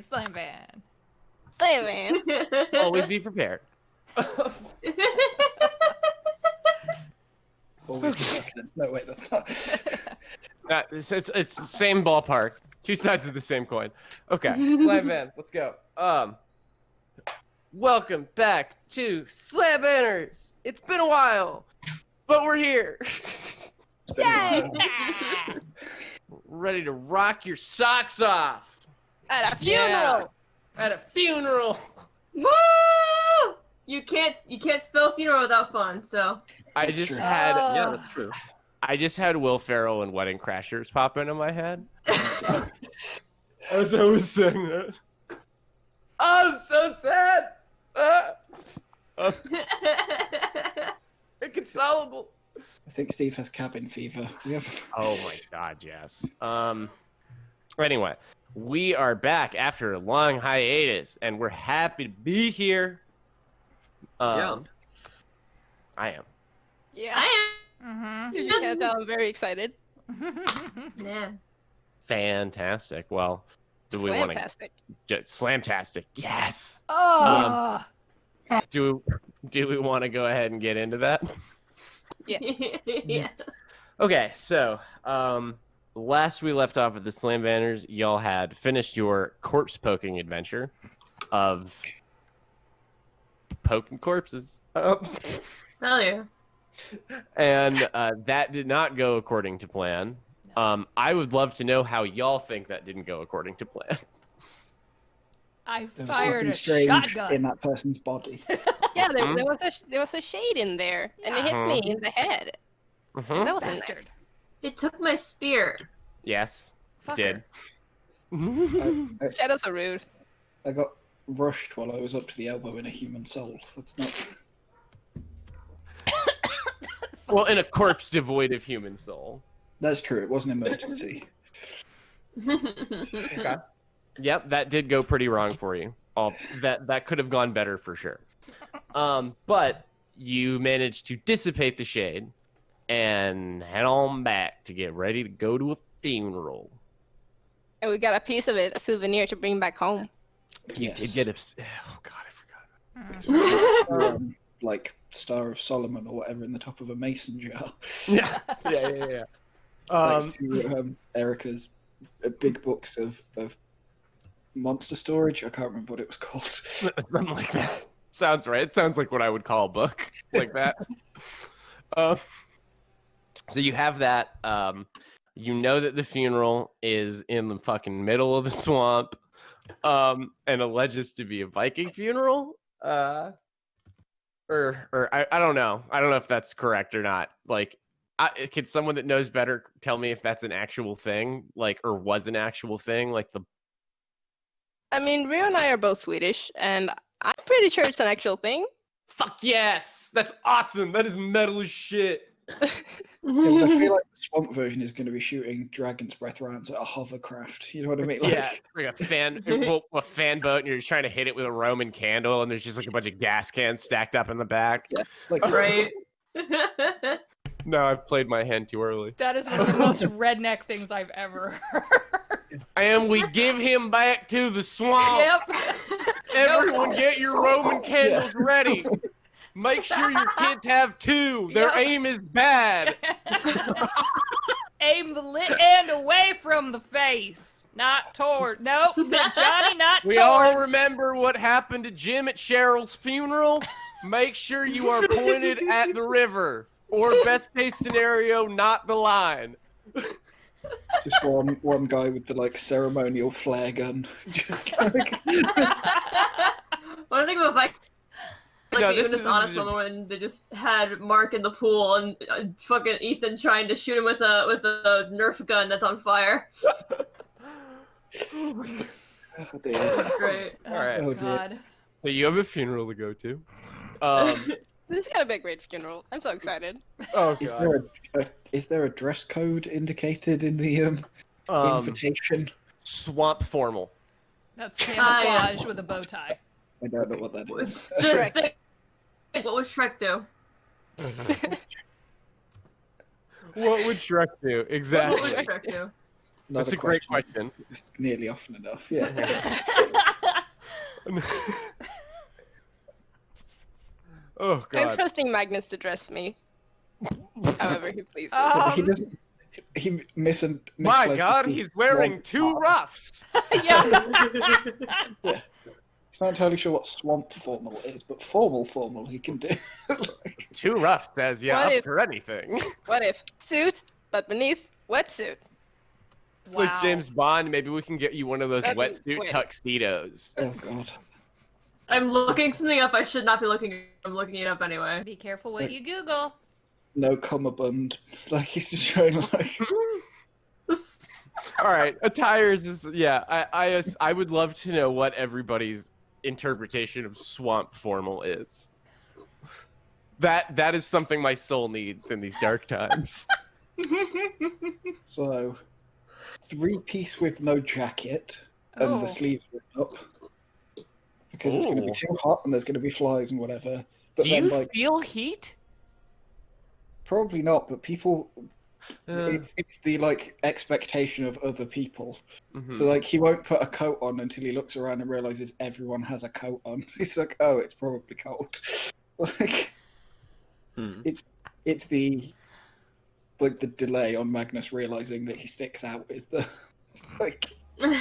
Slime Van. Slime Van. Always be prepared. Always be wrestling. No, wait, that's not. It's the same ballpark. Two sides of the same coin. Okay, Slime Van, let's go. Welcome back to Slam Banners. It's been a while, but we're here. Yay! Ready to rock your socks off. At a funeral. Yeah, at a funeral. Woo! You can't spell funeral without fun. So I That's just true. had Yeah, that's true. I just had Will Ferrell and Wedding Crashers pop into my head. As I was saying that. Oh, I'm so sad. Inconsolable. I think Steve has cabin fever. We have... Oh my god, yes. Anyway, we are back after a long hiatus, and we're happy to be here. Yeah. I am. Yeah. I You can't tell, I'm very excited. am. Yeah. Fantastic. Well, do we want to Fantastic. just slamtastic? Yes. Oh. Do we want to go ahead and get into that? Yeah. Yeah. Okay, so last we left off with the Slam Banners, y'all had finished your corpse poking adventure of poking corpses. Hell yeah. And that did not go according to plan. I would love to know how y'all think that didn't go according to plan. I There was fired something a strange shotgun. in that person's body. Yeah, there, Mhm. there was a shade in there, and it hit Mhm. me in the head. Mhm. That wasn't Bastard. nice. It took my spear. Yes, Fucker. did. Shadows are rude. I got rushed while I was up to the elbow in a human soul. That's not... Well, in a corpse devoid of human soul. That's true. It was an emergency. Okay. Yep, that did go pretty wrong for you. That could have gone better for sure. But you managed to dissipate the shade and head on back to get ready to go to a funeral. And we got a piece of it, a souvenir to bring back home. Yes. Did get oh god, I forgot. Like Star of Solomon or whatever in the top of a mason jar. Yeah. Next to Erica's big books of monster storage. I can't remember what it was called. Something like that. Sounds right. It sounds like what I would call a book like that. So you have that. You know that the funeral is in the fucking middle of the swamp, and alleges to be a Viking funeral. Or I don't know. I don't know if that's correct or not. Like, could someone that knows better tell me if that's an actual thing, like, or was an actual thing, like the. I mean, Rio and I are both Swedish, and I'm pretty sure it's an actual thing. Fuck yes! That's awesome! That is metal as shit! Yeah, but I feel like the swamp version is going to be shooting dragon's breath rounds at a hovercraft. You know what I mean? Like, Yeah, like a fan boat, and you're just trying to hit it with a Roman candle, and there's just like a bunch of gas cans stacked up in the back. yeah, like Right. No, I've played my hand too early. That is one of the most redneck things I've ever heard. And we give him back to the swamp. Yep. Everyone get your Roman candles ready. Make sure your kids have two. Their Yep. aim is bad. Aim the lit end away from the face. Not toward. Nope. Johnny, not We towards. all remember what happened to Jim at Cheryl's funeral. Make sure you are pointed at the river. Or best case scenario, not the line. just one guy with the like ceremonial flare gun. Just like What do you think about Viking? Like No, the this Eunice is- Honest woman when they just had Mark in the pool and fucking Ethan trying to shoot him with a Nerf gun that's on fire. oh dear. Great. Oh, Alright. Oh, dear. God. So you have a funeral to go to. This is gonna be a great funeral. I'm so excited. Oh Is there a dress code indicated in the invitation? Swamp formal. That's camouflage yeah. with a bow tie. I don't know what that is. Just think, what would Shrek do? What would Shrek do? What Exactly. would Shrek do? Not That's a great question. question. It's nearly often enough. Yeah. Oh I'm god. trusting Magnus to dress me however he pleases. He doesn't. He My misplaces god, his he's wearing swamp 2 hat. ruffs. Yeah. Yeah. He's not entirely sure what swamp formal is, but formal he can do. 2 ruffs says yeah What up if- for anything. What if suit, but beneath wetsuit? Like Wow. James Bond, maybe we can get you one of those That'd be wetsuit great. tuxedos. Oh god. I'm looking something up. I should not be looking. I'm looking it up anyway. Be careful what you Google. No cummerbund. Like he's just showing like. All right, attires is yeah. I would love to know what everybody's interpretation of swamp formal is. That is something my soul needs in these dark times. So, 3-piece with no jacket, and Oh. the sleeves ripped up. Because it's going to be Ooh. too hot and there's going to be flies and whatever. But Do then, you like, feel heat? probably not, but people. Uh, It's the, like, expectation of other people. mhm. So, like, he won't put a coat on until he looks around and realizes everyone has a coat on. He's like, oh, it's probably cold. Like, it's the. Like, the delay on Magnus realizing that he sticks out is the. Like. But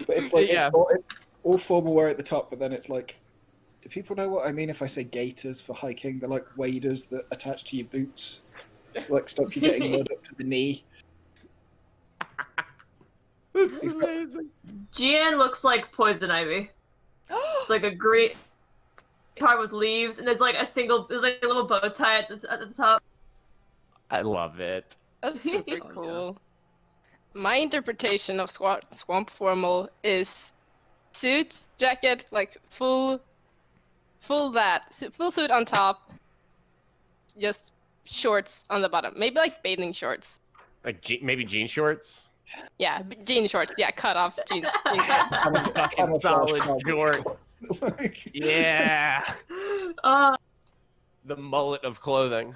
it's like Yeah. it's all formal wear at the top, but then it's like, do people know what I mean if I say gaiters for hiking? They're like waders that attach to your boots, like stop you getting mud up to the knee. That's He's got- amazing. Gian looks like poison ivy. It's like a green card with leaves, and there's like a little bow tie at the top. I love it. That's super Oh, yeah. cool. My interpretation of swamp formal is suit, jacket, like full suit on top, just shorts on the bottom. Maybe like bathing shorts. Like maybe jean shorts. Yeah, jean shorts. Yeah, cut off jeans. Some fucking solid shorts. Like, Yeah. Uh, The mullet of clothing.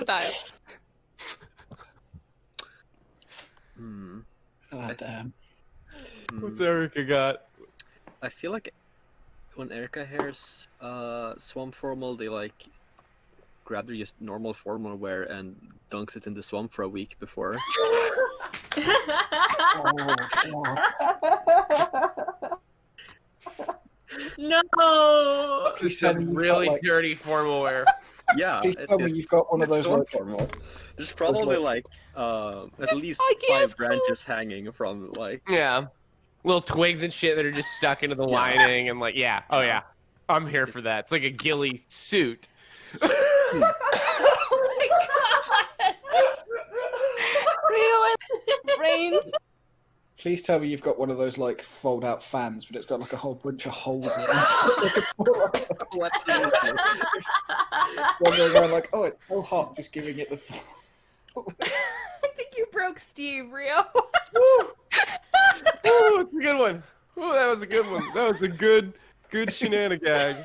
Style. Hmm. ah, damn. What's Erica got? I feel like when Erica hears swamp formal, they like grab their just normal formal wear and dunks it in the swamp for a week before. no. Please tell me Some you've really got, like, dirty formal wear. Yeah, please tell me you've got one of it's those swamp like, formal. There's probably like at least like 5 yes, branches hanging from like. Yeah. Little twigs and shit that are just stuck into the lining and like, yeah. Oh yeah. I'm here for that. It's like a ghillie suit. Oh my god! Rio and brain. please tell me you've got one of those like fold out fans, but it's got like a whole bunch of holes in it. Absolutely. Wandering around like, oh, it's so hot, just giving it the. I think you broke Steve, Rio. Ooh, it's a good one. Ooh, that was a good one. That was a good shenanigans.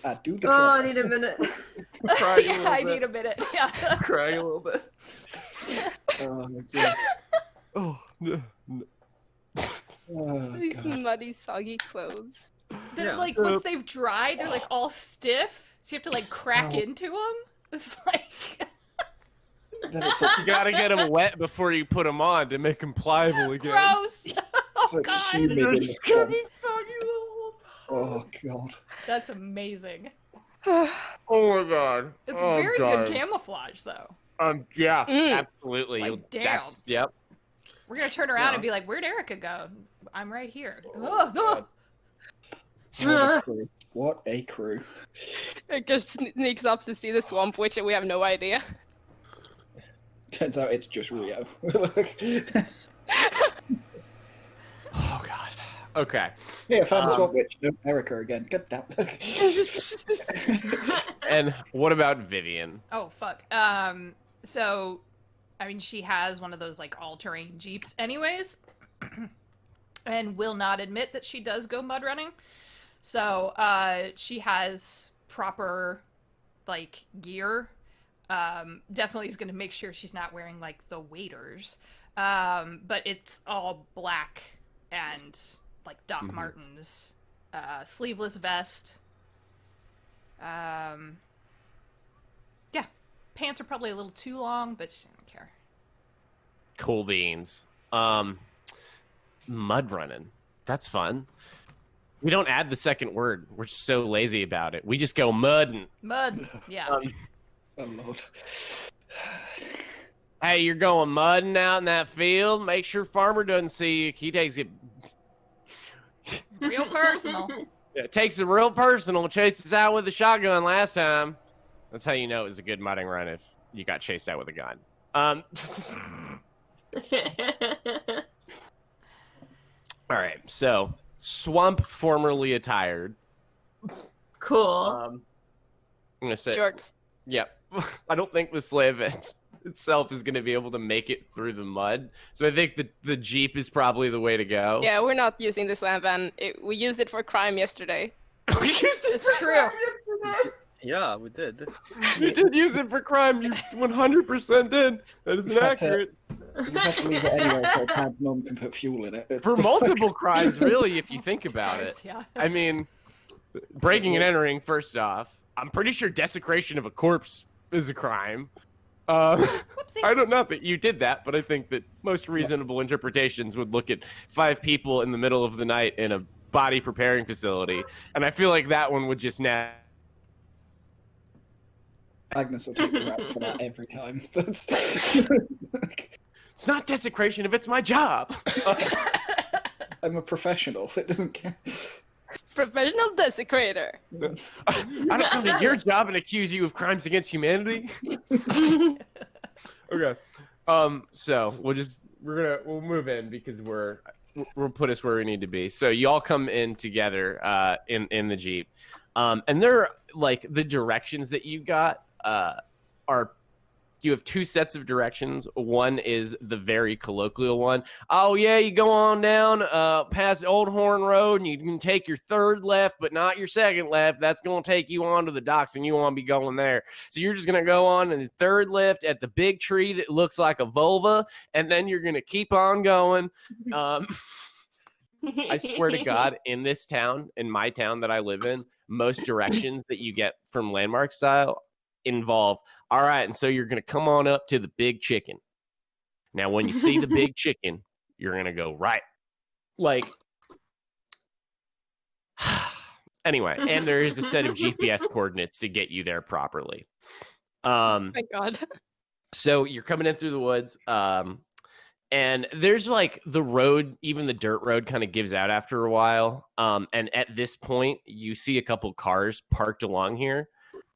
I do the Oh, I trick. need a minute. Crying a Yeah, little I bit. need a minute. Yeah. Crying a little bit. Oh, yes. Oh no. Oh, These God. muddy, soggy clothes. Then, Yeah. like, once they've dried, they're like all stiff, so you have to like crack into them. It's like. Then it's like, You gotta get them wet before you put them on to make them pliable again. Gross! it's Oh like god! humid in They're the just gonna sun. be soggy the whole time. Oh, God. That's amazing. Oh my god. It's Oh, very God. good camouflage, though. Yeah, Mm. absolutely. Like, You'll- damn. that's- Yep. We're gonna turn around Yeah. and be like, "Where'd Erica go? I'm right here." Oh, oh. What a crew. What a crew. It just sneaks up to see the swamp witch, and we have no idea. Turns out it's just Rio. Oh god. Okay. Yeah, I found the swamp witch. No, Erica again. Get down. And what about Vivian? Oh, fuck. So, I mean, she has one of those like all-terrain jeeps, anyways, and will not admit that she does go mud running. So, she has proper like gear. Definitely is going to make sure she's not wearing like the waders. But it's all black and like Doc Martens, sleeveless vest. Yeah, pants are probably a little too long, but she don't care. Cool beans. Mud running. That's fun. We don't add the second word. We're just so lazy about it. We just go mudding. Mud, yeah. Oh lord. Hey, you're going mudding out in that field. Make sure farmer doesn't see you. He takes it. Real personal. Yeah, takes it real personal. Chases out with a shotgun last time. That's how you know it was a good mudding run if you got chased out with a gun. All right, so swamp formerly attired. Cool. I'm gonna say, Jorts. yep. I don't think the slave itself is gonna be able to make it through the mud. So I think the Jeep is probably the way to go. Yeah, we're not using this lamp van. We used it for crime yesterday. We used it. It's true. Yeah, we did. You did use it for crime. You 100% did. That is inaccurate. You just have to leave it anyway so Pam's mum can put fuel in it. It's For multiple crimes, really, if you think about it. Yeah. I mean, breaking and entering, first off. I'm pretty sure desecration of a corpse is a crime. Whoopsie. I don't know that you did that, but I think that most reasonable interpretations would look at 5 people in the middle of the night in a body preparing facility, and I feel like that one would just Magnus will take the rap for that every time. That's... It's not desecration if it's my job. I'm a professional. It doesn't count. Professional desecrator. I don't come to your job and accuse you of crimes against humanity. Okay. So we'll move in because we'll put us where we need to be. So you all come in together in the Jeep. And they're like the directions that you got are you have 2 sets of directions. One is the very colloquial one. Oh yeah, you go on down past Old Horn Road and you can take your 3rd left, but not your 2nd left. That's going to take you onto the docks and you want to be going there. So you're just going to go on and the 3rd left at the big tree that looks like a vulva, and then you're going to keep on going. I swear to God, in this town, in my town that I live in, most directions that you get from landmark style involve, all right, and so you're going to come on up to the big chicken. Now, when you see the big chicken, you're going to go right. Like, anyway, and there is a set of GPS coordinates to get you there properly. Thank God. So you're coming in through the woods, and there's like the road, even the dirt road kind of gives out after a while. And at this point, you see a couple cars parked along here.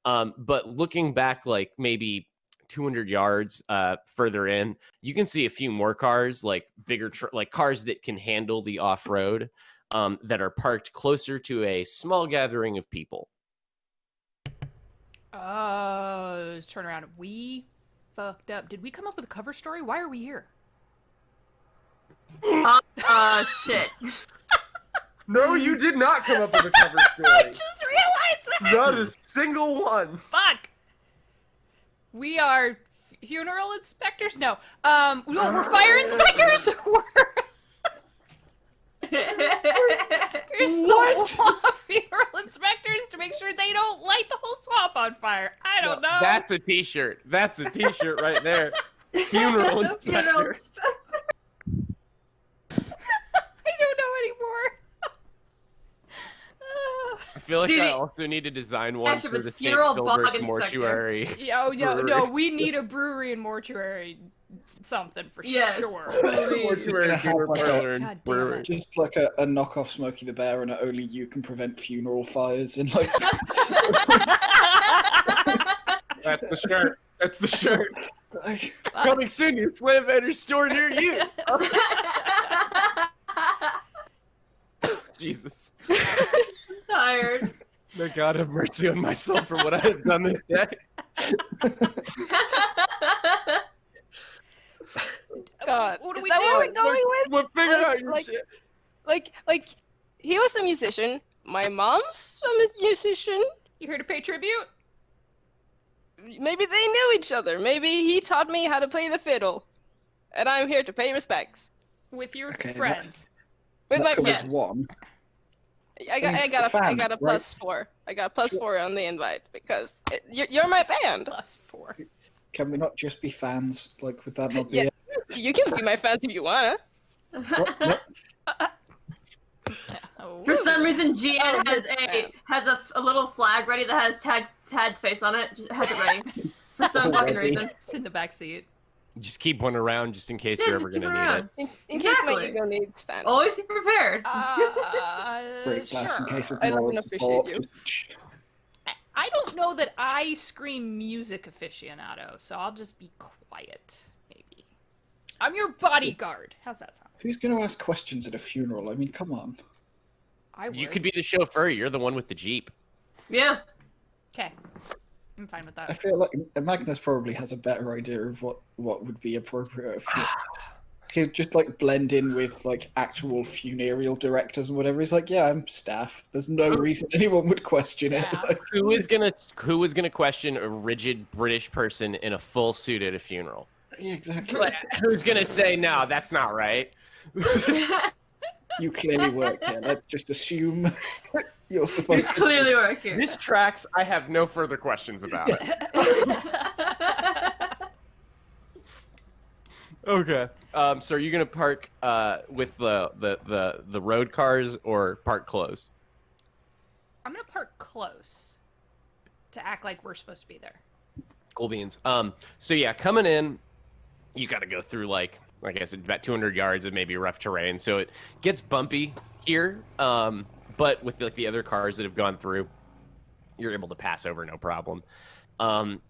But looking back, like maybe 200 yards further in, you can see a few more cars, like bigger, like cars that can handle the off-road, that are parked closer to a small gathering of people. Turn around. We fucked up. Did we come up with a cover story? Why are we here? Shit. No, you did not come up with a cover story. I just realized that. Not a single one. Fuck. We are funeral inspectors? No. We're fire inspectors? We're swamp funeral inspectors to make sure they don't light the whole swamp on fire. I don't know. That's a t-shirt. That's a t-shirt right there. Funeral inspector. I don't know anymore. I feel like See, I also need to design one Actually, for the it's St. funeral Gilbert's bog inspector. mortuary. No, we need a brewery and mortuary something for Yes. sure. Mortuary, gonna have like parlor, and God damn brewery. it. Just like a knockoff Smokey the Bear, and only you can prevent funeral fires in like. That's the shirt. That's the shirt. like Coming soon to a Slam Vendor store near you. Jesus. Tired. May God have mercy on my soul for what I have done this day. God. What do Is we that do? what we're going with? We'll figure out your Like- shit. Like, he was a musician. My mom's a musician. You here to pay tribute? maybe they knew each other. Maybe he taught me how to play the fiddle, and I'm here to pay respects With your Okay, friends. with my That covers friends. one. I got I got a +4. I got a +4 on the invite because you're my band. +4. Can we not just be fans? Like, would that not be Yeah. it? You can be my fans if you wanna. What? No. For some reason, GN Oh, has a little flag ready that has Tad's face on it. Just has it ready for some fucking Already. reason. It's in the back seat. Just keep one around just in case Yeah, you're ever just keep gonna it need around. it. In case my Exactly. ego needs fans. Always be prepared. Break glass in case of I love moral and appreciate support. you. I don't know that I scream music aficionado, so I'll just be quiet, maybe. I'm your bodyguard. How's that sound? Who's going to ask questions at a funeral? I mean, come on. I would. You could be the chauffeur. You're the one with the Jeep. Yeah. Okay. I'm fine with I that. feel like Magnus probably has a better idea of what would be appropriate. He'll just like blend in with like actual funereal directors and whatever. He's like, yeah, I'm staff. There's no reason anyone would question it. Yeah. Like, Who is gonna question a rigid British person in a full suit at a funeral? yeah, exactly. Like, who's gonna say no? That's not right. You clearly work there. Let's just assume you're supposed He's to. clearly working. This tracks. I have no further questions about it. Okay. So are you gonna park with the road cars or park close? I'm gonna park close to act like we're supposed to be there. Cool beans. So yeah, coming in, you got to go through like I said, about 200 yards of maybe rough terrain. So it gets bumpy here. But with like the other cars that have gone through, you're able to pass over no problem.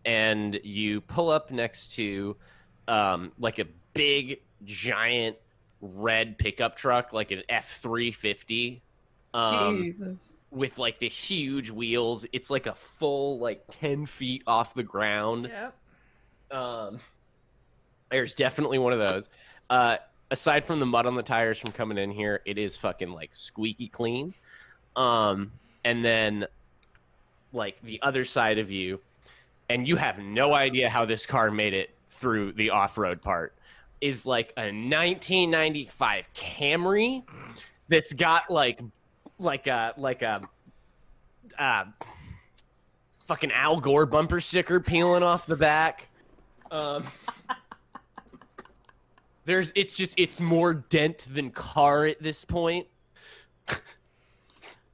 And you pull up next to like a big giant red pickup truck, like an F-350. Jesus. With like the huge wheels. It's like a full like 10 feet off the ground. Yep. There's definitely one of those. Aside from the mud on the tires from coming in here, it is fucking like squeaky clean. And then like the other side of you, and you have no idea how this car made it through the off-road part, is like a 1995 Camry that's got like a fucking Al Gore bumper sticker peeling off the back. It's more dent than car at this point.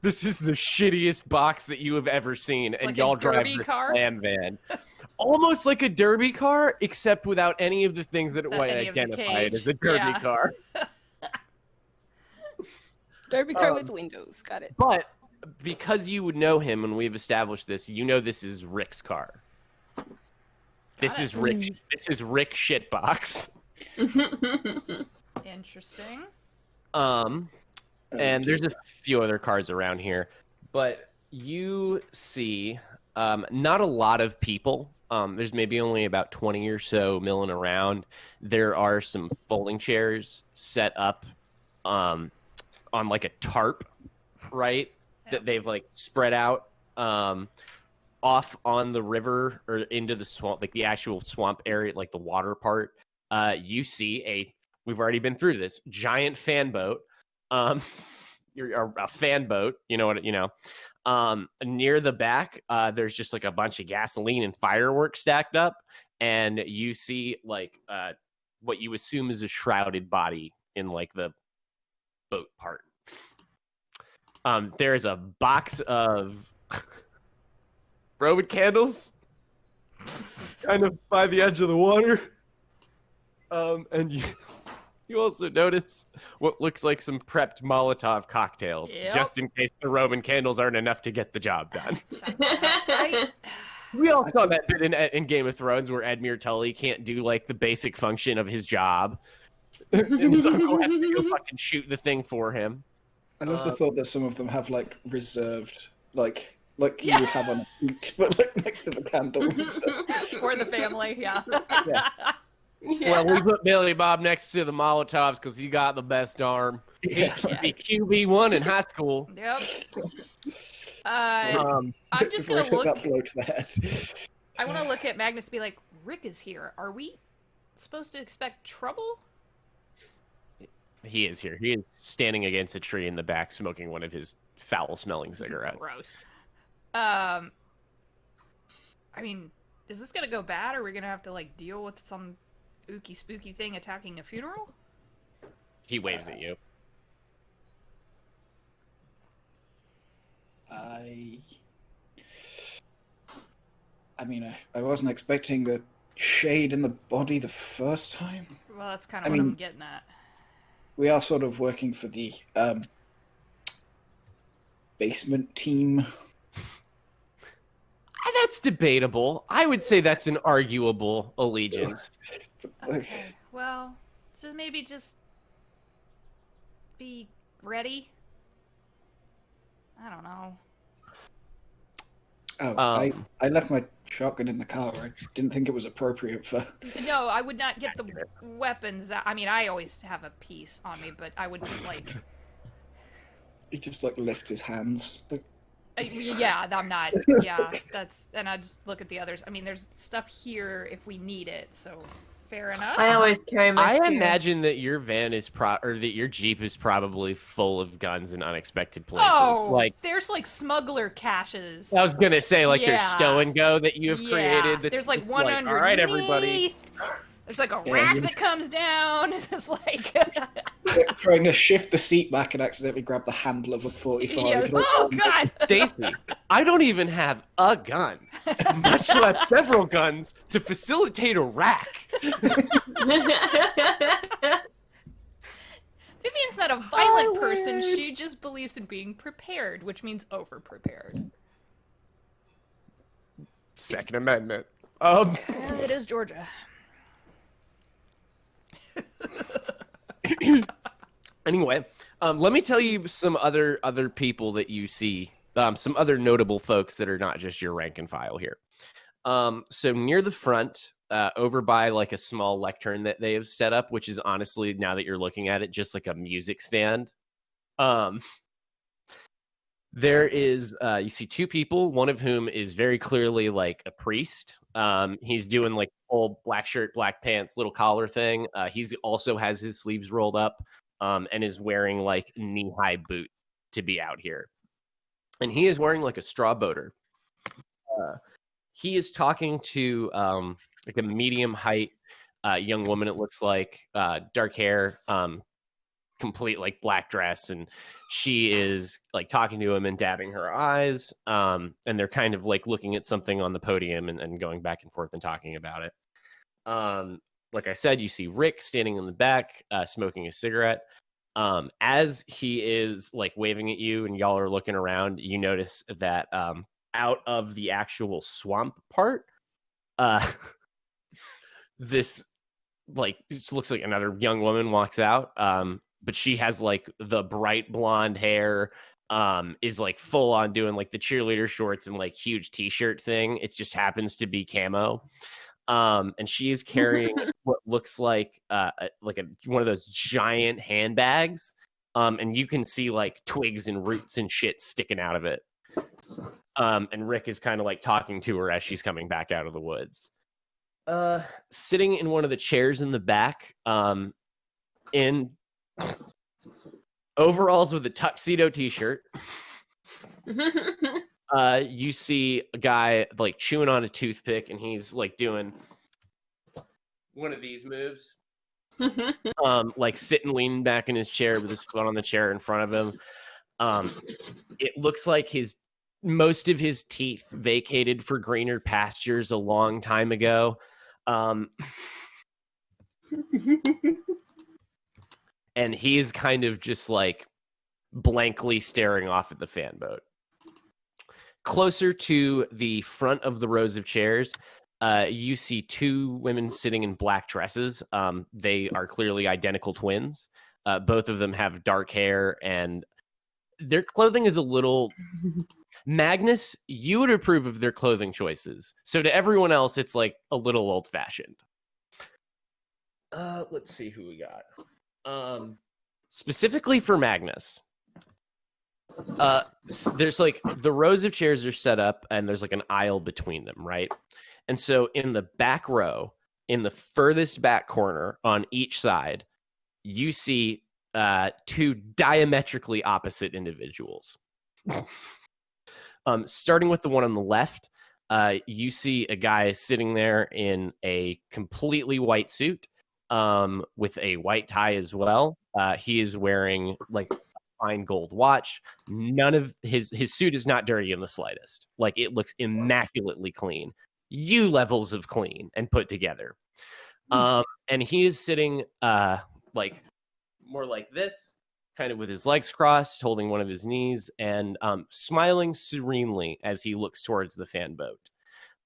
This is the shittiest box that you have ever seen, and like y'all a drive derby this car? Slam van. Almost like a derby car, except without any of the things that would any of the identify it cage. as a derby Yeah. car. Derby car with windows. Got it. But because you would know him, and we've established this, you know this is Rick's car. This is Rick Shitbox. Interesting. And there's a few other cars around here, but you see not a lot of people. There's maybe only about 20 or so milling around. There are some folding chairs set up on like a tarp, right? That they've like spread out off on the river or into the swamp, like the actual swamp area, like the water part. You see we've already been through this giant fan boat. You're a fan boat, you know what, near the back, there's just like a bunch of gasoline and fireworks stacked up. And you see like, what you assume is a shrouded body in like the boat part. There's a box of Roman candles kind of by the edge of the water. And you also notice what looks like some prepped Molotov cocktails, Yep. just in case the Roman candles aren't enough to get the job done. Sounds about right. We all saw that bit in Game of Thrones where Edmure Tully can't do like the basic function of his job. And his uncle has to go fucking shoot the thing for him. I love the thought that some of them have like reserved, like you Yeah. would have on a seat, but like next to the candles and stuff. For the family, yeah. Well, we put Billy Bob next to the Molotovs because he got the best arm. Yeah. He QB1 in high school. Yep. Um, I'm just Before I gonna took look. that blow to the head. I want to look at Magnus and be like, Rick is here. Are we supposed to expect trouble? He is here. He is standing against a tree in the back, smoking one of his foul-smelling cigarettes. Gross. I mean, is this gonna go bad? Or are we gonna have to like deal with some ooky spooky thing attacking a funeral? He waves at you. I mean, I wasn't expecting the shade in the body the first time. Well, that's kind of what I'm getting at. We are sort of working for the basement team. That's debatable. I would say that's an arguable allegiance. Okay. Well, so maybe just be ready. I don't know. Oh, I left my shotgun in the car. I didn't think it was appropriate for... No, I would not get the weapons out. I mean, I always have a piece on me, but I would, like... He just, like, lifts his hands. Yeah, I'm not... Yeah, that's... And I just look at the others. I mean, there's stuff here if we need it, so... Fair enough. I always carry my spear. imagine that your van is or that your Jeep is probably full of guns in unexpected places. Oh, like there's like smuggler caches. I was gonna say, like there's Yeah. stow and go that you have created. There's like one like, underneath. all right, everybody. There's like a rack that comes down. It's like Trying to shift the seat back and accidentally grab the handle of a 45. yeah. Oh god. Stacy, I don't even have a gun, much less several guns to facilitate a rack. Vivian's not a violent person. She just believes in being prepared, which means over-prepared. Second Amendment. It is Georgia. Anyway, let me tell you some other people that you see, some other notable folks that are not just your rank and file here. So near the front, over by like a small lectern that they have set up, which is honestly, now that you're looking at it, just like a music stand. There is, you see two people, one of whom is very clearly like a priest. He's doing like full black shirt, black pants, little collar thing. He's also has his sleeves rolled up, and is wearing like knee-high boots to be out here. And he is wearing like a straw boater. He is talking to like a medium height young woman, it looks like, dark hair, complete like black dress, and she is like talking to him and dabbing her eyes, and they're kind of like looking at something on the podium and going back and forth and talking about it. Like I said, you see Rick standing in the back, smoking a cigarette. As he is like waving at you and y'all are looking around, you notice that out of the actual swamp part, this like looks like another young woman walks out, but she has like the bright blonde hair, is like full on doing like the cheerleader shorts and like huge t-shirt thing. It just happens to be camo. And she is carrying what looks like one of those giant handbags. And you can see like twigs and roots and shit sticking out of it. And Rick is kind of like talking to her as she's coming back out of the woods. Sitting in one of the chairs in the back, in overalls with a tuxedo t-shirt, you see a guy like chewing on a toothpick, and he's like doing one of these moves, like sitting leaning back in his chair with his foot on the chair in front of him. It looks like most of his teeth vacated for greener pastures a long time ago. And he's kind of just like blankly staring off at the fan boat. Closer to the front of the rows of chairs, you see two women sitting in black dresses. They are clearly identical twins. Both of them have dark hair, and their clothing is a little... Magnus, you would approve of their clothing choices. So to everyone else, it's like a little old-fashioned. Let's see who we got. Specifically for Magnus, there's like the rows of chairs are set up, and there's like an aisle between them, right? And so in the back row, in the furthest back corner on each side, you see two diametrically opposite individuals. Starting with the one on the left, you see a guy sitting there in a completely white suit with a white tie as well. He is wearing like a fine gold watch. None of his suit is not dirty in the slightest. Like it looks immaculately clean. Levels of clean and put together. And he is sitting like more like this, kind of with his legs crossed, holding one of his knees, and smiling serenely as he looks towards the fan boat.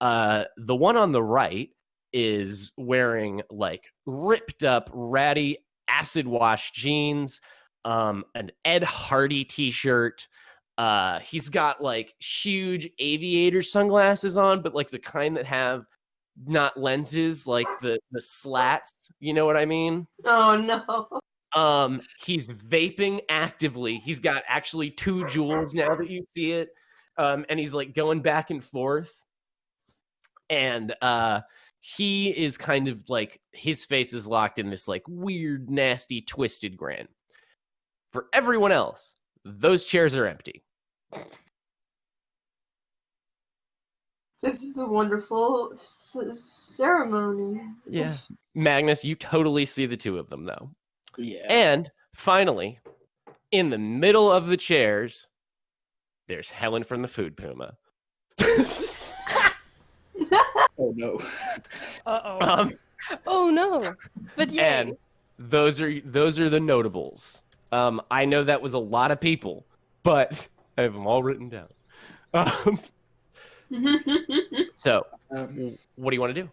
The one on the right is wearing like ripped up, ratty, acid wash jeans, an Ed Hardy t-shirt. He's got like huge aviator sunglasses on, but like the kind that have not lenses, like the slats. You know what I mean? Oh no. He's vaping actively. He's got actually 2 jewels now that you see it. And he's like going back and forth. And he is kind of like, his face is locked in this like weird, nasty, twisted grin. For everyone else, those chairs are empty. This is a wonderful ceremony. Yeah. Magnus, you totally see the 2 of them though. Yeah. And finally, in the middle of the chairs, there's Helen from the Food Puma. Oh no. Uh-oh. Oh no! But yeah, And those are the notables. I know that was a lot of people, but I have them all written down. So, what do you want to do?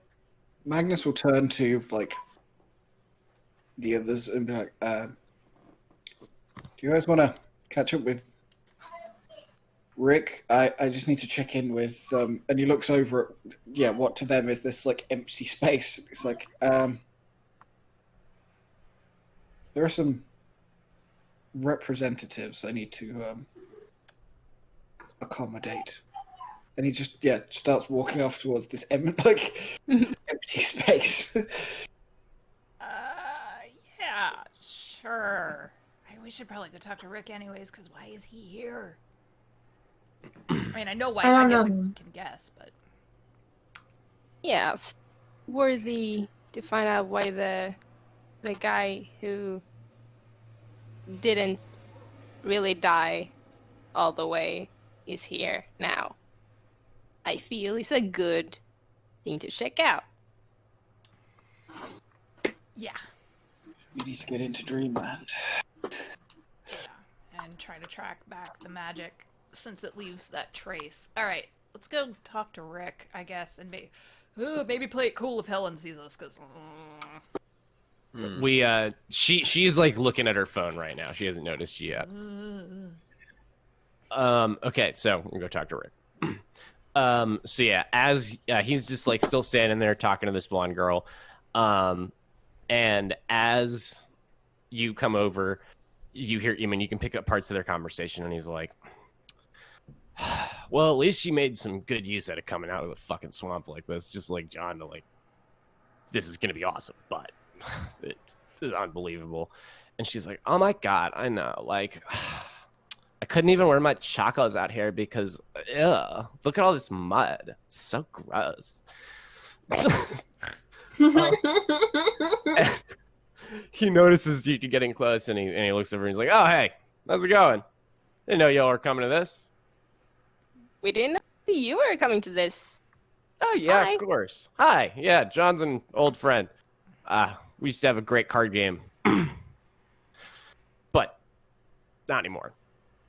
Magnus will turn to like the others and be like, "Do you guys want to catch up with Rick? I just need to check in with." And he looks over at what to them is this like empty space. It's like there are some representatives I need to accommodate. And he just starts walking off towards this empty space. Yeah, sure. We should probably go talk to Rick anyways, because why is he here? I mean, I know why. I guess I can guess, but yeah, it's worthy to find out why the guy who didn't really die all the way is here now. I feel it's a good thing to check out. yeah. We need to get into Dreamland. Yeah, and try to track back the magic since it leaves that trace. All right, let's go talk to Rick, I guess, and maybe play it cool if Helen sees us, because. She's like looking at her phone right now. She hasn't noticed you yet. Okay, so we're gonna go talk to Rick. So yeah, as he's just like still standing there talking to this blonde girl, and as you come over, you hear. I mean, you can pick up parts of their conversation, and he's like, "Well, at least she made some good use out of coming out of the fucking swamp like this, just like John. To like, this is gonna be awesome, but it is unbelievable." And she's like, "Oh my god, I know, like." I couldn't even wear my chacos out here because, look at all this mud. It's so gross. He notices you getting close, and he looks over and he's like, "Oh, hey, how's it going? Didn't know y'all were coming to this." We didn't know you were coming to this. "Oh, yeah, Hi. Of course. Hi, yeah, John's an old friend. We used to have a great card game. But not anymore.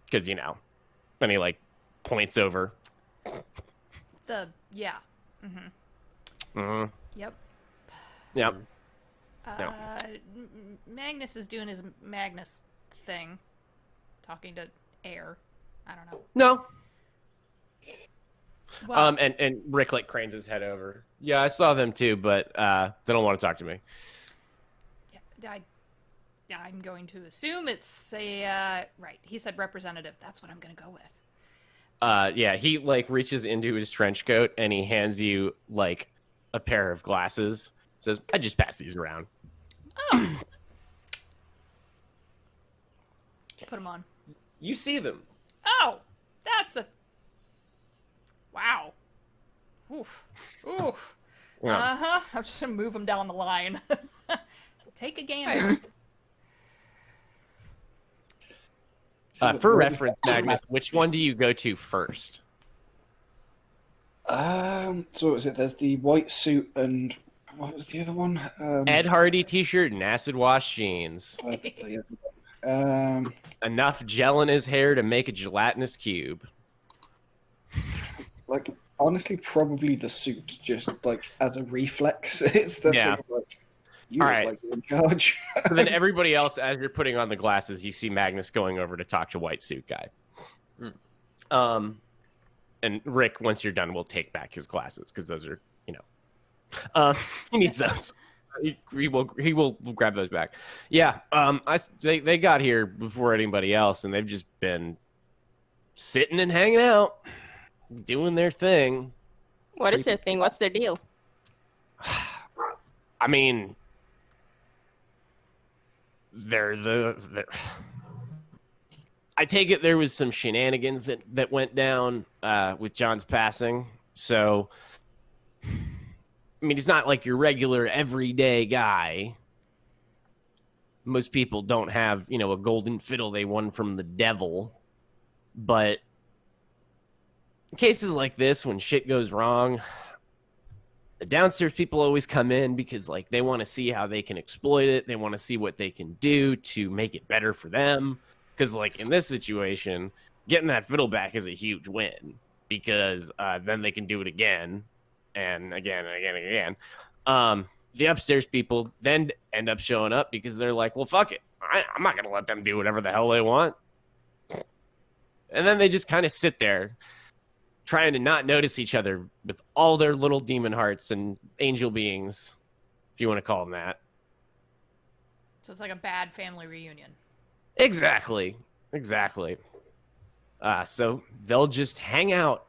Because, then he, like, points over. Yeah. Yep. Yep. Magnus is doing his Magnus thing. Talking to air. I don't know. No. Well, And Rick, like, cranes his head over. Yeah, I saw them too, but they don't want to talk to me. I'm going to assume it's a right. He said representative. That's what I'm going to go with. Yeah, he like reaches into his trench coat and he hands you like a pair of glasses. Says, "I just pass these around." Oh. Put them on. You see them. Oh, that's a... Wow. Oof. Oof. Yeah. Uh-huh. I'm just gonna move them down the line. Take a gander. For reference, Magnus, which one do you go to first? So what was it? There's the white suit and what was the other one? Ed Hardy t-shirt and acid wash jeans. That's the other one. Enough gel in his hair to make a gelatinous cube. Like honestly, probably the suit, just like as a reflex. It's the Yeah. thing, like you All look right. like you're in charge. So then everybody else, as you're putting on the glasses, you see Magnus going over to talk to white suit guy. And Rick, once you're done, will take back his glasses because those are, he needs those. He will grab those back. Yeah. They got here before anybody else, and they've just been sitting and hanging out, doing their thing. What is their thing? What's their deal? I mean, they're I take it there was some shenanigans that went down with John's passing. So, I mean, he's not like your regular everyday guy. Most people don't have, a golden fiddle they won from the devil. But in cases like this, when shit goes wrong, the downstairs people always come in because, like, they want to see how they can exploit it. They want to see what they can do to make it better for them. Because, like, in this situation, getting that fiddle back is a huge win. Because then they can do it again and again and again and again. The upstairs people then end up showing up because they're like, well, fuck it. I'm not going to let them do whatever the hell they want. And then they just kind of sit there trying to not notice each other with all their little demon hearts and angel beings, if you want to call them that. So it's like a bad family reunion. Exactly. So they'll just hang out.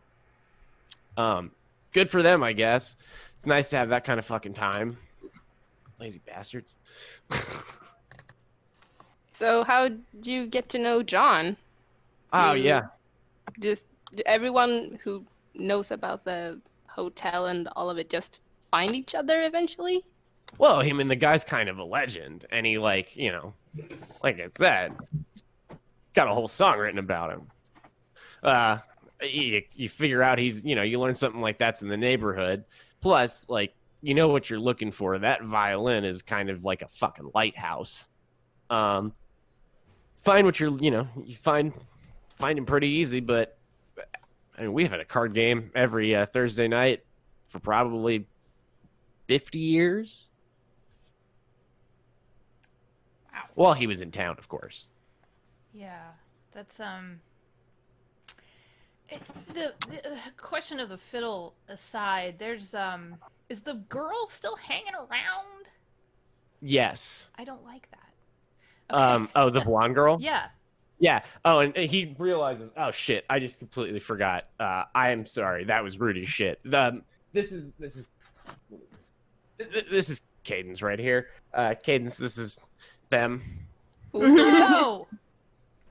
Good for them, I guess. It's nice to have that kind of fucking time. Lazy bastards. So how do you get to know John? Oh, You- yeah. Just everyone who knows about the hotel and all of it just find each other eventually? Well, I mean, the guy's kind of a legend. And he, like I said, got a whole song written about him. You figure out he's, you learn something like that's in the neighborhood. Plus, like, what you're looking for. That violin is kind of like a fucking lighthouse. Find what you're, you find him pretty easy, but I mean, we've had a card game every Thursday night for probably 50 years. Wow. Well, he was in town, of course. Yeah, that's the question of the fiddle aside, there's is the girl still hanging around? Yes. I don't like that. Okay. The blonde girl? Yeah. Yeah. Oh, and he realizes, oh shit, I just completely forgot. I am sorry. That was rude as shit. This is Cadence right here. Cadence, this is them. Oh.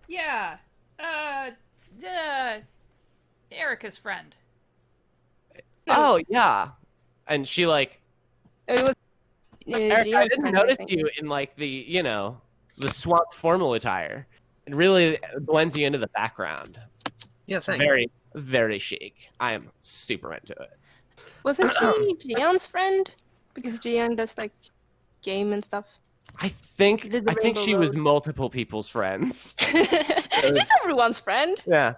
Yeah. Erica's friend. Oh, yeah. And she like, It was. Erica, I Gio's didn't friend, I notice think. you in like the swamp formal attire. It really blends you into the background. Yeah, thanks. Very, very chic. I am super into it. Wasn't she Gion's friend? Because Gion does like game and stuff. I think Did the Rainbow she was Road. multiple people's friends. He's everyone's friend. Yeah.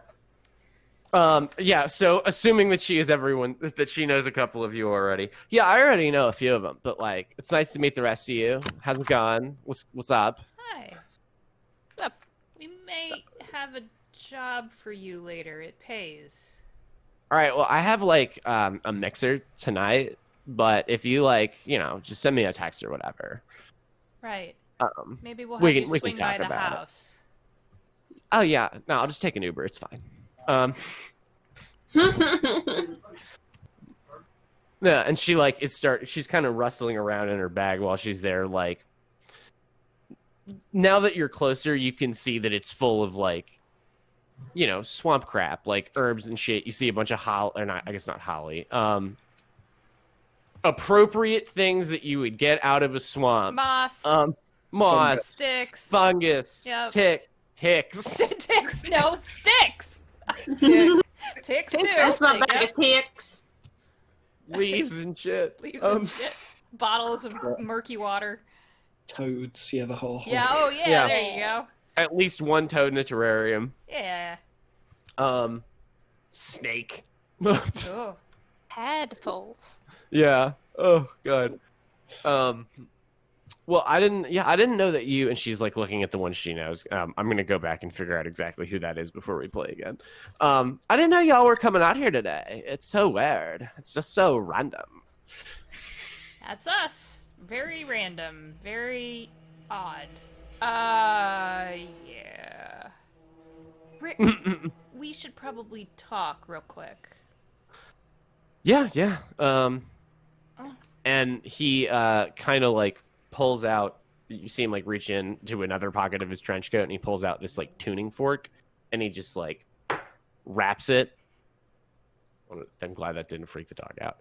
Yeah, so assuming that she is everyone, that she knows a couple of you already. Yeah, I already know a few of them, but like, it's nice to meet the rest of you. How's it going? What's up? Hi. What's up? We may have a job for you later. It pays. All right, well, I have like a mixer tonight, but if you like, just send me a text or whatever. Right. Maybe we'll have we you can- we can swing by talk the about it. house. Oh yeah, no, I'll just take an Uber. It's fine. Yeah, and she like she's kind of rustling around in her bag while she's there. Like, now that you're closer, you can see that it's full of like, swamp crap, like herbs and shit. You see a bunch of holly, or not, I guess not holly. Appropriate things that you would get out of a swamp. Moss. Moss, Sticks. fungus, Yep. ticks. Ticks. No, sticks. Ticks too. That's my bag of ticks. Leaves and shit. Leaves and shit. Bottles of murky water. Toads, yeah, the whole. Yeah. Oh yeah. Yeah. There you go. At least one toad in a terrarium. Yeah. Snake. Oh. Tadpoles. Yeah. Oh god. Well, I didn't know that you, and she's like looking at the one she knows. I'm gonna go back and figure out exactly who that is before we play again. I didn't know y'all were coming out here today. It's so weird. It's just so random. That's us. Very random. Very odd. Yeah. Rick, we should probably talk real quick. Yeah. And he kind of like pulls out. You see him like reach into another pocket of his trench coat, and he pulls out this like tuning fork, and he just like wraps it. I'm glad that didn't freak the dog out.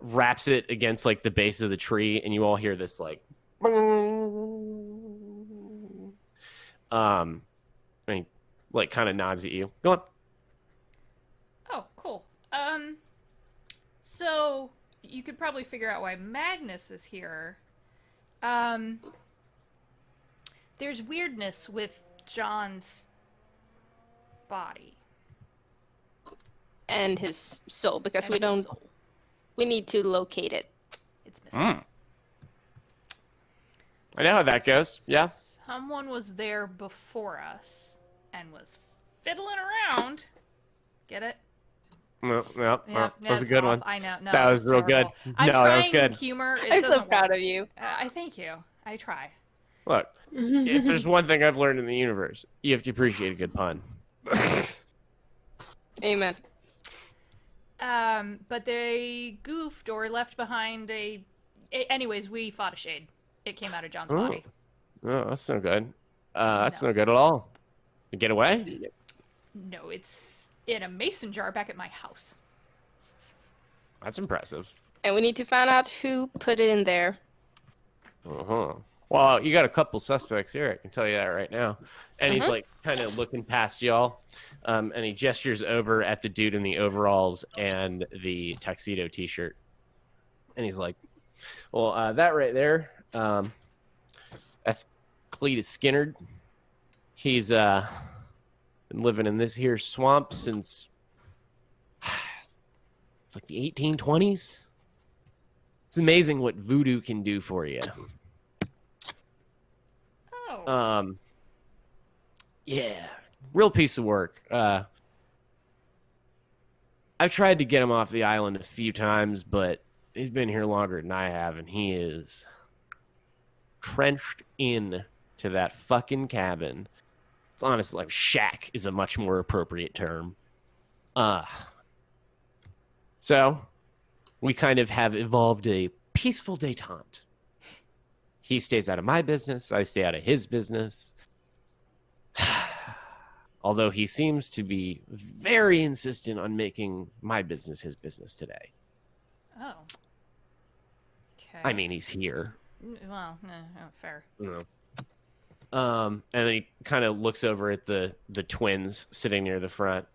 Wraps it against like the base of the tree, and you all hear this like. And he like kind of nods at you. Go on. Oh, cool. So you could probably figure out why Magnus is here. There's weirdness with John's body. And his soul, because And his soul. we need to locate it. It's missing. I know how that goes. Yeah. Someone was there before us and was fiddling around. Get it? No, Yeah, that was a it's good off. one. I know. No, That it's was real good. terrible. I'm No, that was trying good. humor. It I'm so doesn't proud work. of you. I thank you. I try. Look, if there's one thing I've learned in the universe, you have to appreciate a good pun. Amen. But they goofed or left behind anyways, we fought a shade. It came out of John's body. Oh, that's no good. That's no good at all. You get away? No, it's in a mason jar back at my house. That's impressive. And we need to find out who put it in there. Uh-huh. Well, you got a couple suspects here, I can tell you that right now. And he's like kind of looking past y'all. And he gestures over at the dude in the overalls and the tuxedo t-shirt. And he's like, well, that right there, that's Cletus Skinnerd. He's been living in this here swamp since like the 1820s. It's amazing what voodoo can do for you. Oh. Yeah, real piece of work. I've tried to get him off the island a few times, but he's been here longer than I have, and he is trenched in to that fucking cabin. It's honestly like shack is a much more appropriate term. So we kind of have evolved a peaceful detente. He stays out of my business. I stay out of his business. Although he seems to be very insistent on making my business his business today. Oh. Okay. I mean, he's here. Well, no, fair. You know. And then he kind of looks over at the twins sitting near the front.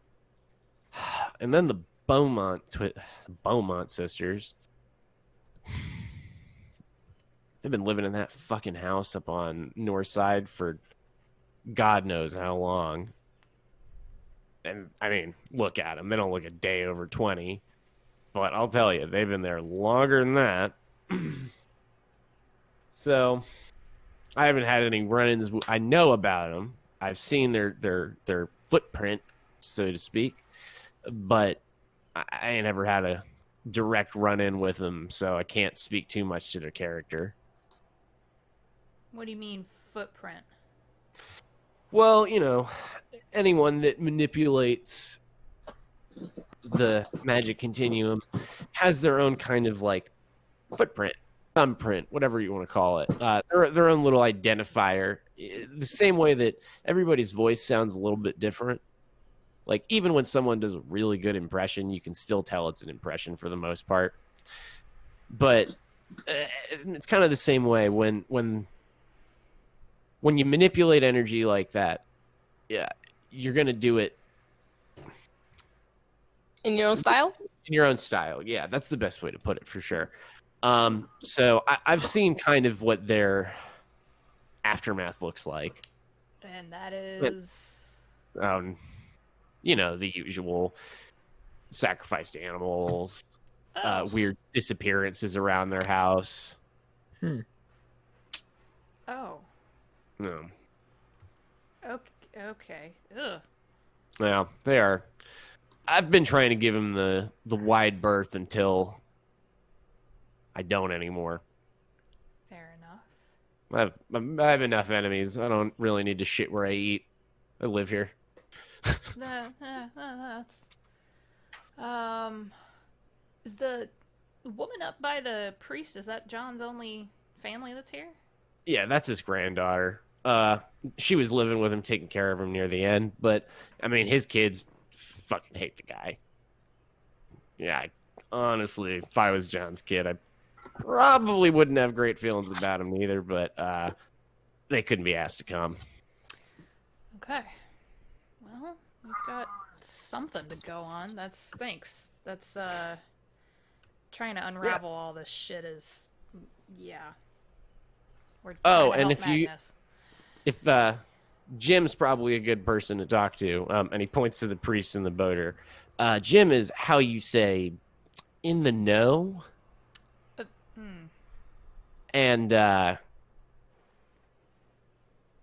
And then the Beaumont sisters. They've been living in that fucking house up on North Side for God knows how long. And, I mean, look at them. They don't look a day over 20. But I'll tell you, they've been there longer than that. So, I haven't had any run-ins. I know about them. I've seen their footprint, so to speak. But I ain't ever had a direct run-in with them, so I can't speak too much to their character. What do you mean, footprint? Well, you know, anyone that manipulates the magic continuum has their own kind of like footprint, thumbprint, whatever you want to call it. Their own little identifier. The same way that everybody's voice sounds a little bit different. Like even when someone does a really good impression, you can still tell it's an impression for the most part. But it's kind of the same way when you manipulate energy like that. Yeah, you're gonna do it In your own style? in your own style. Yeah, that's the best way to put it for sure. So I've seen kind of what their aftermath looks like. And that is. The usual sacrificed animals, weird disappearances around their house. Oh. No. Okay. Ugh. Yeah, they are. I've been trying to give him the wide berth until I don't anymore. Fair enough. I have enough enemies. I don't really need to shit where I eat. I live here. That's. Is the woman up by the priest? Is that John's only family that's here? Yeah, that's his granddaughter. She was living with him, taking care of him near the end. But I mean, his kids fucking hate the guy. Yeah, honestly, if I was John's kid, I probably wouldn't have great feelings about him either. But they couldn't be asked to come. Okay. Well, we've got something to go on. Thanks. That's trying to unravel all this shit is We're trying to help Magnus. If Jim's probably a good person to talk to, and he points to the priest and the boater. Jim is how you say in the know. And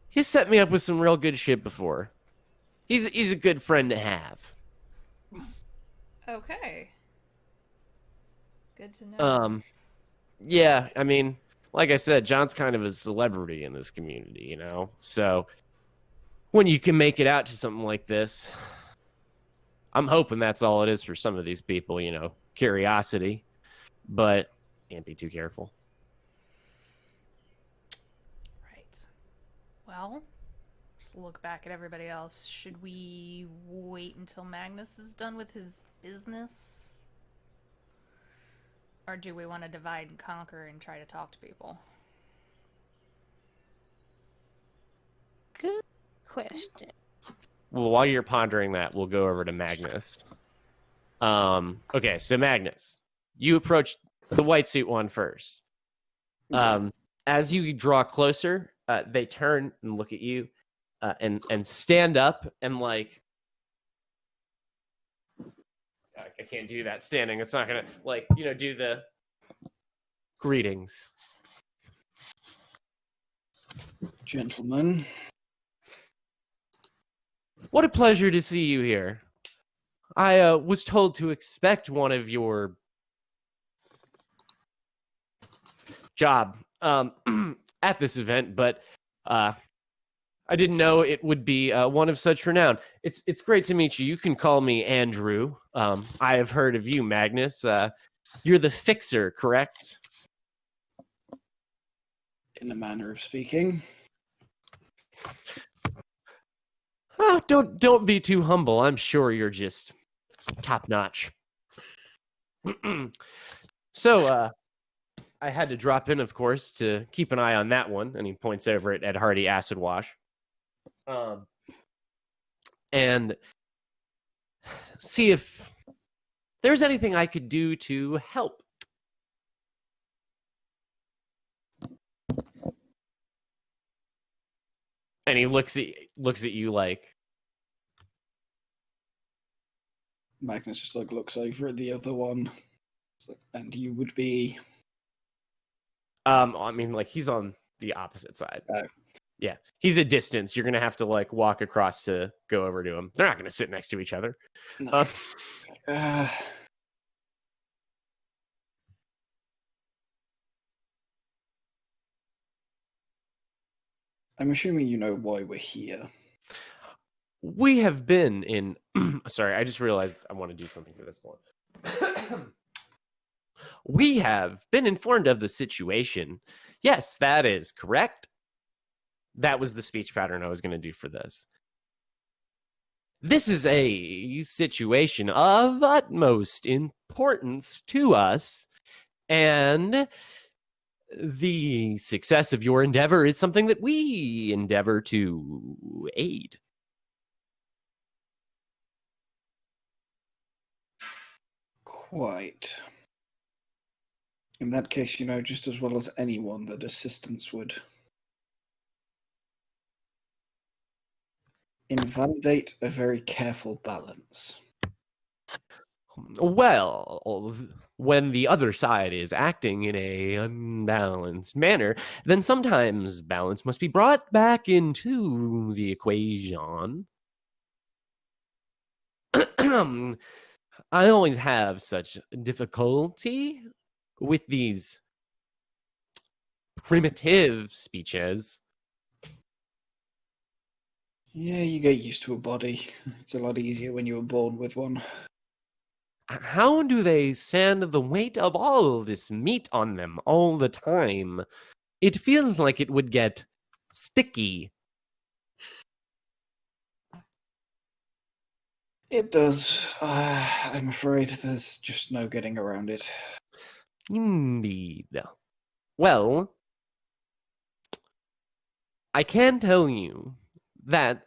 he's set me up with some real good shit before. He's a good friend to have. Okay. Good to know. Yeah, I mean, like I said, John's kind of a celebrity in this community, you know? So when you can make it out to something like this, I'm hoping that's all it is for some of these people, you know, curiosity. But can't be too careful. Right. Well, just look back at everybody else. Should we wait until Magnus is done with his business? Or do we want to divide and conquer and try to talk to people? Good question. Well, while you're pondering that, we'll go over to Magnus. Okay, so Magnus, you approach the white suit one first. As you draw closer, they turn and look at you and stand up and like... I can't do that standing. It's not going to, do the greetings. Gentlemen. What a pleasure to see you here. I was told to expect one of your job at this event, but I didn't know it would be one of such renown. It's great to meet you. You can call me Andrew. I have heard of you, Magnus. You're the fixer, correct? In a manner of speaking. Oh, don't be too humble. I'm sure you're just top notch. So, I had to drop in, of course, to keep an eye on that one. And he points over at Ed Hardy Acid Wash. And see if there's anything I could do to help. And he looks at you like... Magnus just looks over at the other one. And you would be... I mean, he's on the opposite side. Oh. Yeah, he's a distance. You're going to have to, walk across to go over to him. They're not going to sit next to each other. No. I'm assuming you know why we're here. We have been in. Sorry, I just realized I want to do something for this one. We have been informed of the situation. Yes, that is correct. That was the speech pattern I was going to do for this. This is a situation of utmost importance to us, and the success of your endeavor is something that we endeavor to aid. Quite. In that case, you know just as well as anyone that assistance would invalidate a very careful balance. Well, when the other side is acting in a unbalanced manner, then sometimes balance must be brought back into the equation. I always have such difficulty with these primitive speeches. Yeah, you get used to a body. It's a lot easier when you were born with one. How do they stand the weight of all this meat on them all the time? It feels like it would get sticky. It does. I'm afraid there's just no getting around it. Indeed. Well, I can tell you that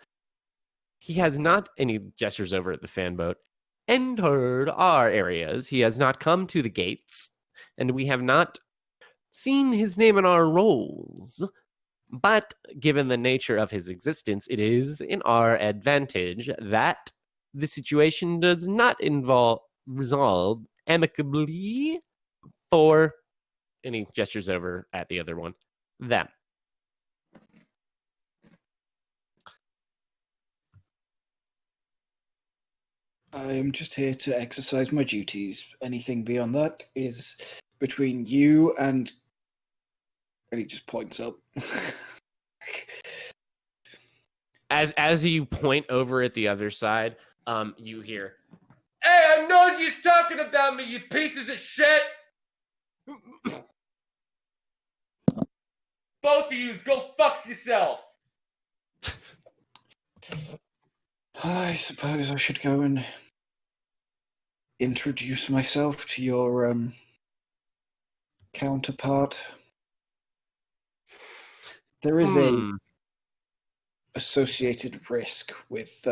he has not, and he gestures over at the fan boat, entered our areas. He has not come to the gates, and we have not seen his name in our rolls. But given the nature of his existence, it is in our advantage that the situation does not resolve amicably for, and he gestures over at the other one, them. I'm just here to exercise my duties. Anything beyond that is between you and he just points up. As you point over at the other side, you hear, "Hey, I know you're talking about me, you pieces of shit! Both of yous, go fuck yourself!" I suppose I should go and introduce myself to your counterpart. There is a associated risk with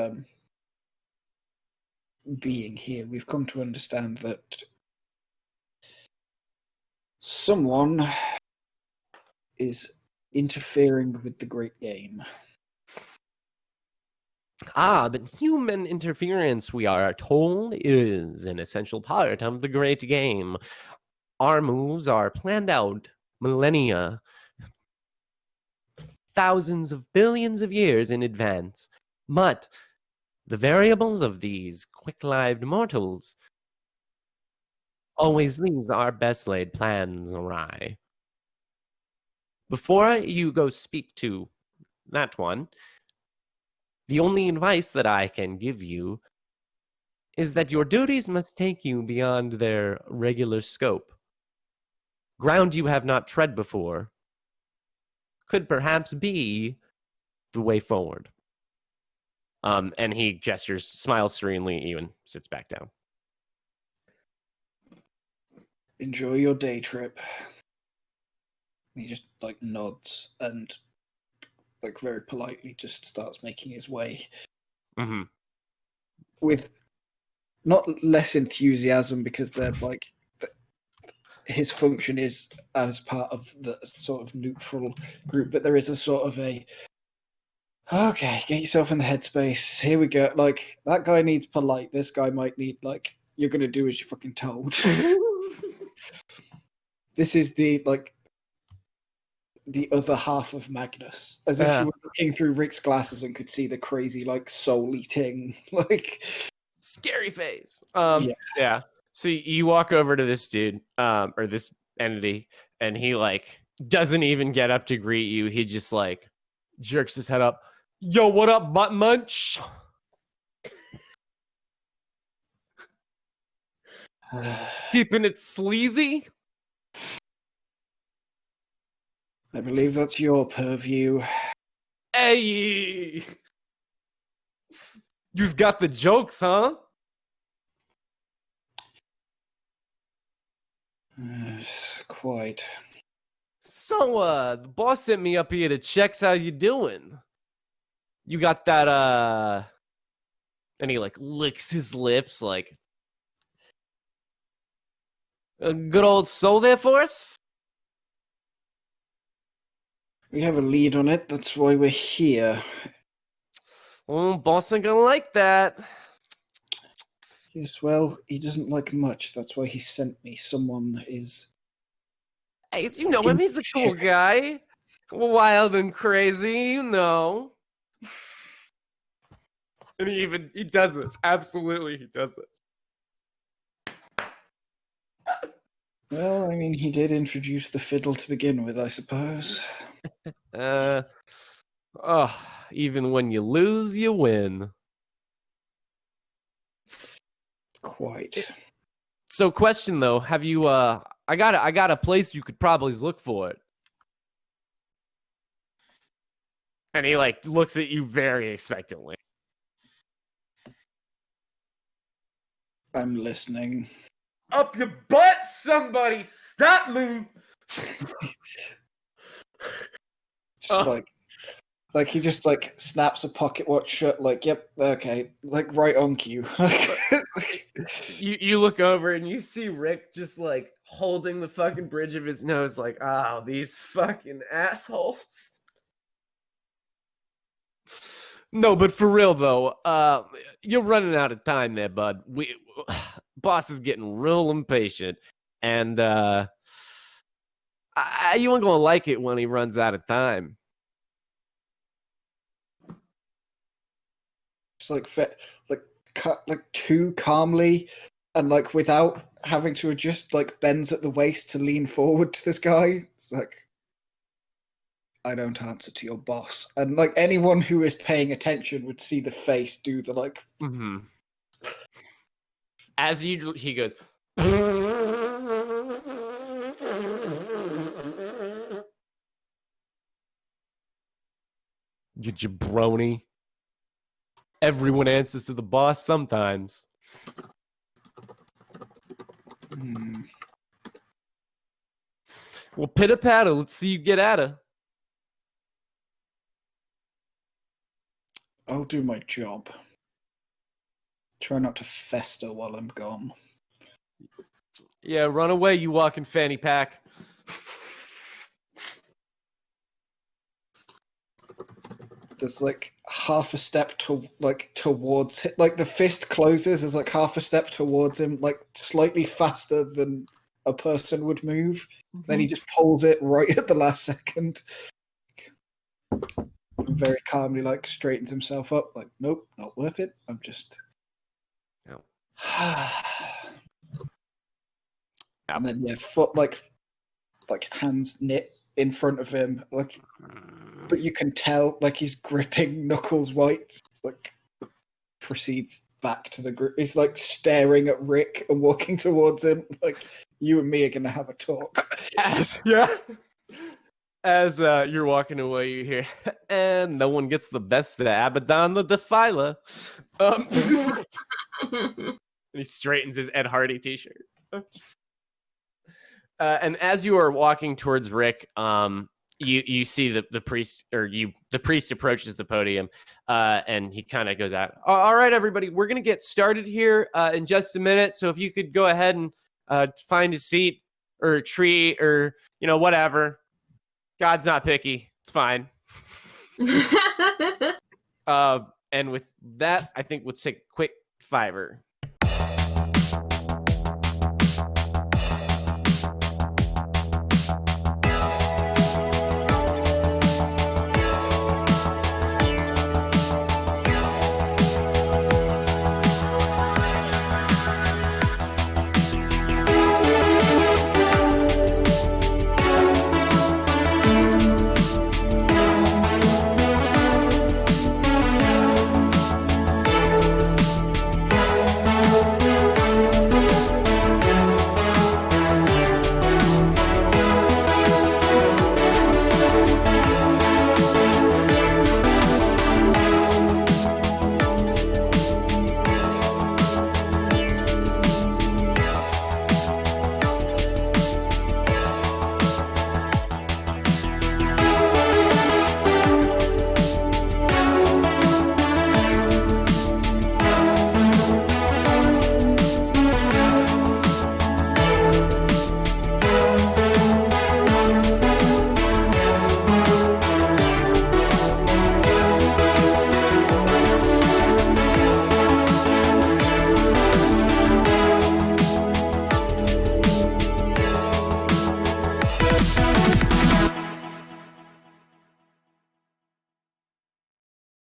being here. We've come to understand that someone is interfering with the great game. But human interference, we are told, is an essential part of the great game. Our moves are planned out millennia, thousands of billions of years in advance. But the variables of these quick-lived mortals always leaves our best laid plans awry. Before you go speak to that one, the only advice that I can give you is that your duties must take you beyond their regular scope. Ground you have not tread before could perhaps be the way forward. And he gestures, smiles serenely at you, and sits back down. Enjoy your day trip. He just nods and very politely just starts making his way. Mm-hmm. With not less enthusiasm, because they're his function is as part of the sort of neutral group, but there is a sort of okay, get yourself in the headspace. Here we go. That guy needs polite. This guy might need you're gonna do as you're fucking told. This is the other half of Magnus, as if you were looking through Rick's glasses and could see the crazy soul eating scary face. Yeah. So you walk over to this dude, or this entity, and he doesn't even get up to greet you. He just jerks his head up. Yo, what up, butt munch? Keeping it sleazy? I believe that's your purview. Hey! You've got the jokes, huh? Quite. So, the boss sent me up here to check how you doing. You got that, and he, like, licks his lips, like, a good old soul there for us? We have a lead on it, that's why we're here. Well, boss ain't gonna like that. Yes, well, he doesn't like much, that's why he sent me. Someone is... Hey, so you know him, he's a cool guy. Wild and crazy, you know. And he does this. Absolutely, he does this. Well, I mean, he did introduce the fiddle to begin with, I suppose. Even when you lose, you win. Quite. So, question though, have you? I got a place you could probably look for it. And he like looks at you very expectantly. I'm listening. Up your butt, somebody! Stop me! Like he just like snaps a pocket watch shut. Like, yep, okay, like right on cue. You look over and you see Rick just like holding the fucking bridge of his nose, like, oh, these fucking assholes. No, but for real though, you're running out of time there, bud. Boss is getting real impatient, and you ain't gonna like it when he runs out of time. It's like too calmly, and like without having to adjust, like bends at the waist to lean forward to this guy. It's like, I don't answer to your boss. And like anyone who is paying attention would see the face do the like. Mm-hmm. As he goes. You jabroni. Everyone answers to the boss sometimes. Well, pitter patter. Let's see you get at her. I'll do my job. Try not to fester while I'm gone. Yeah, run away, you walking fanny pack. There's like half a step towards it. Like the fist closes as like half a step towards him, like slightly faster than a person would move. Then he just pulls it right at the last second. Very calmly, like straightens himself up. Like, nope, not worth it. I'm just. No. And then foot like hands knit in front of him, like, but you can tell like he's gripping knuckles white. Like, proceeds back to the group. He's like staring at Rick and walking towards him. Like, you and me are gonna have a talk. As you're walking away, you hear, and no one gets the best of Abaddon the Defiler. And he straightens his Ed Hardy t-shirt. And as you are walking towards Rick, you see the priest, the priest approaches the podium, and he kind of goes out. All right, everybody, we're gonna get started here in just a minute. So if you could go ahead and find a seat or a tree or whatever. God's not picky. It's fine. And with that, I think we'll take a quick fiver.